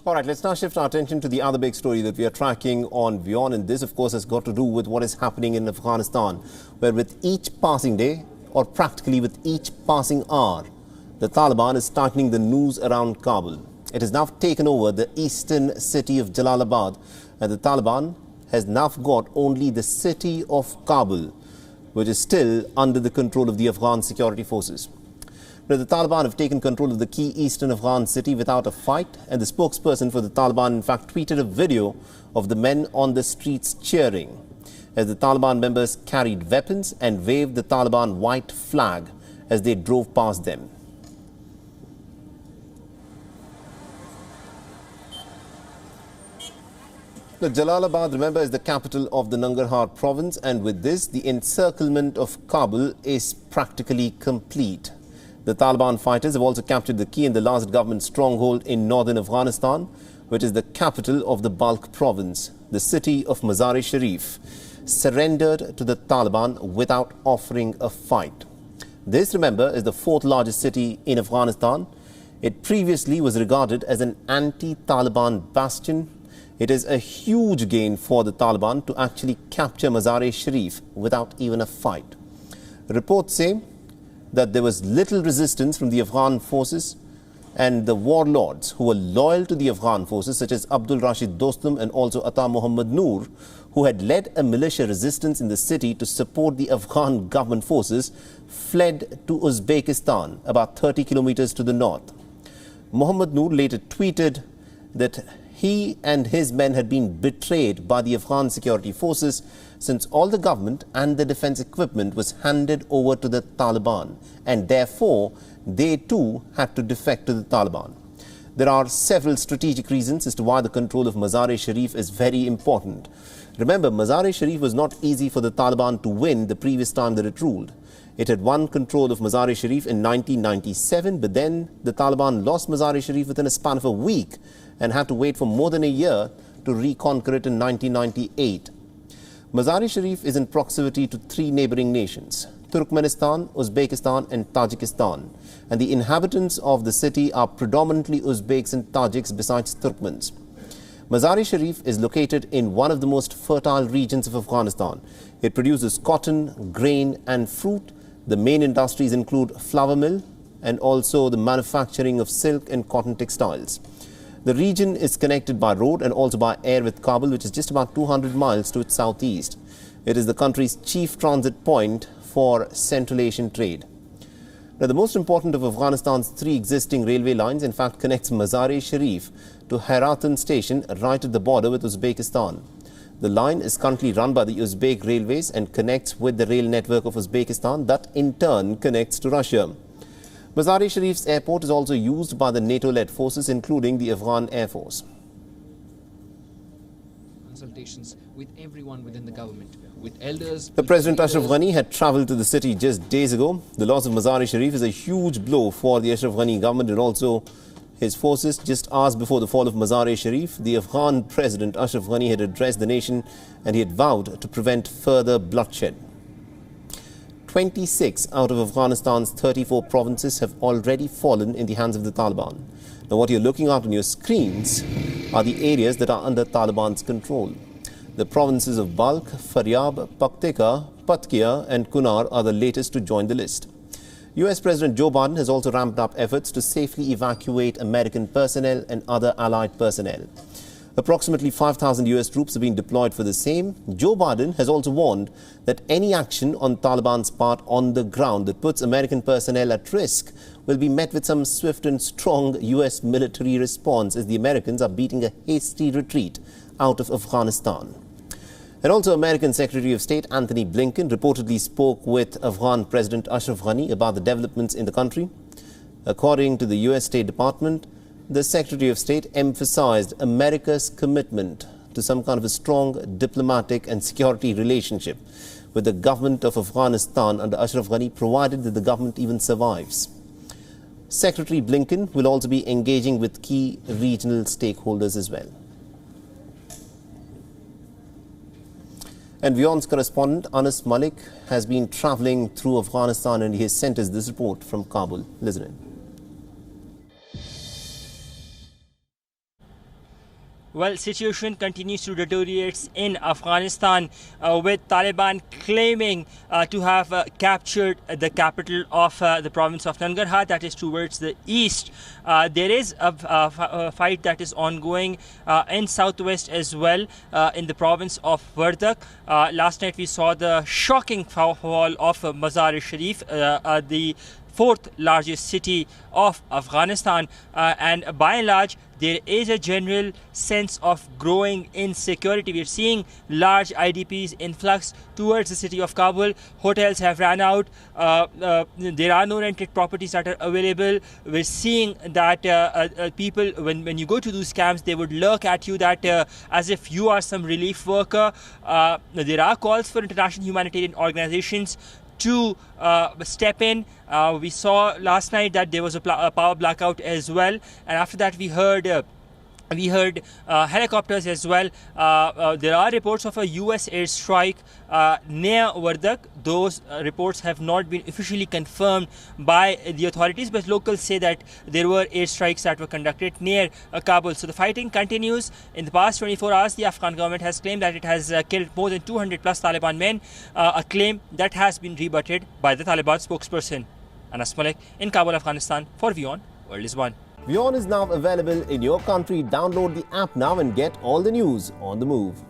All right, let's now shift our attention to the other big story that we are tracking on WION, and this, of course, has got to do with what is happening in Afghanistan, where with each passing day, or practically with each passing hour, the Taliban is tightening the noose around Kabul. It has now taken over the eastern city of Jalalabad, and the Taliban has now got only the city of Kabul, which is still under the control of the Afghan security forces. Now, the Taliban have taken control of the key eastern Afghan city without a fight, and the spokesperson for the Taliban in fact tweeted a video of the men on the streets cheering as the Taliban members carried weapons and waved the Taliban white flag as they drove past them. Now, Jalalabad, remember, is the capital of the Nangarhar province, and with this, the encirclement of Kabul is practically complete. The Taliban fighters have also captured the key and the last government stronghold in northern Afghanistan, which is the capital of the Balkh province. The city of Mazar-e-Sharif surrendered to the Taliban without offering a fight. This, remember, is the fourth largest city in Afghanistan. It previously was regarded as an anti-Taliban bastion. It is a huge gain for the Taliban to actually capture Mazar-e-Sharif without even a fight. Reports say that there was little resistance from the Afghan forces, and the warlords who were loyal to the Afghan forces, such as Abdul Rashid Dostum and also Ata Muhammad Noor, who had led a militia resistance in the city to support the Afghan government forces, fled to Uzbekistan, about 30 kilometers to the north. Muhammad Noor later tweeted that he and his men had been betrayed by the Afghan security forces, since all the government and the defense equipment was handed over to the Taliban, and therefore they too had to defect to the Taliban. There are several strategic reasons as to why the control of Mazar-e-Sharif is very important. Remember, Mazar-e-Sharif was not easy for the Taliban to win the previous time that it ruled. It had won control of Mazar-e-Sharif in 1997, but then the Taliban lost Mazar-e-Sharif within a span of a week and had to wait for more than a year to reconquer it in 1998. Mazar-e-Sharif is in proximity to three neighboring nations, Turkmenistan, Uzbekistan and Tajikistan, and the inhabitants of the city are predominantly Uzbeks and Tajiks besides Turkmens. Mazar-e-Sharif is located in one of the most fertile regions of Afghanistan. It produces cotton, grain and fruit. The main industries include flour mill and also the manufacturing of silk and cotton textiles. The region is connected by road and also by air with Kabul, which is just about 200 miles to its southeast. It is the country's chief transit point for Central Asian trade. Now, the most important of Afghanistan's three existing railway lines, in fact, connects Mazar-e-Sharif to Hairatan station right at the border with Uzbekistan. The line is currently run by the Uzbek Railways and connects with the rail network of Uzbekistan that in turn connects to Russia. Mazar-e-Sharif's airport is also used by the NATO-led forces, including the Afghan Air Force. Consultations with everyone within the government, with elders. The President Ashraf Ghani had travelled to the city just days ago. The loss of Mazar-e-Sharif is a huge blow for the Ashraf Ghani government and also his forces. Just hours before the fall of Mazar-e-Sharif, the Afghan President Ashraf Ghani had addressed the nation and he had vowed to prevent further bloodshed. 26 out of Afghanistan's 34 provinces have already fallen in the hands of the Taliban. Now, what you're looking at on your screens are the areas that are under Taliban's control. The provinces of Balkh, Faryab, Paktika, Patkia and Kunar are the latest to join the list. US President Joe Biden has also ramped up efforts to safely evacuate American personnel and other allied personnel. Approximately 5,000 US troops have been deployed for the same. Joe Biden has also warned that any action on Taliban's part on the ground that puts American personnel at risk will be met with some swift and strong US military response, as the Americans are beating a hasty retreat out of Afghanistan. And also, American Secretary of State Antony Blinken reportedly spoke with Afghan President Ashraf Ghani about the developments in the country. According to the US State Department, the Secretary of State emphasized America's commitment to some kind of a strong diplomatic and security relationship with the government of Afghanistan under Ashraf Ghani, provided that the government even survives. Secretary Blinken will also be engaging with key regional stakeholders as well. And WION's correspondent Anas Malik has been travelling through Afghanistan and he has sent us this report from Kabul. Listen in. Well, situation continues to deteriorate in Afghanistan, with Taliban claiming to have captured the capital of the province of Nangarhar, that is towards the east. There is a fight that is ongoing in southwest as well, in the province of Wardak. Last night we saw the shocking fall of Mazar-e-Sharif, the fourth largest city of Afghanistan, and by and large there is a general sense of growing insecurity. We are seeing large IDPs influx towards the city of Kabul. Hotels have ran out. There are no rented properties that are available. We're seeing that people, when you go to those camps, they would look at you that as if you are some relief worker. There are calls for international humanitarian organizations to step in. We saw last night that there was a power blackout as well, and after that we heard helicopters as well. There are reports of a US airstrike near Wardak. Those reports have not been officially confirmed by the authorities, but locals say that there were airstrikes that were conducted near Kabul. So the fighting continues. In the past 24 hours, the Afghan government has claimed that it has killed more than 200 plus Taliban men, a claim that has been rebutted by the Taliban spokesperson. Anas Malik in Kabul, Afghanistan for WION World is One. WION is now available in your country. Download the app now and get all the news on the move.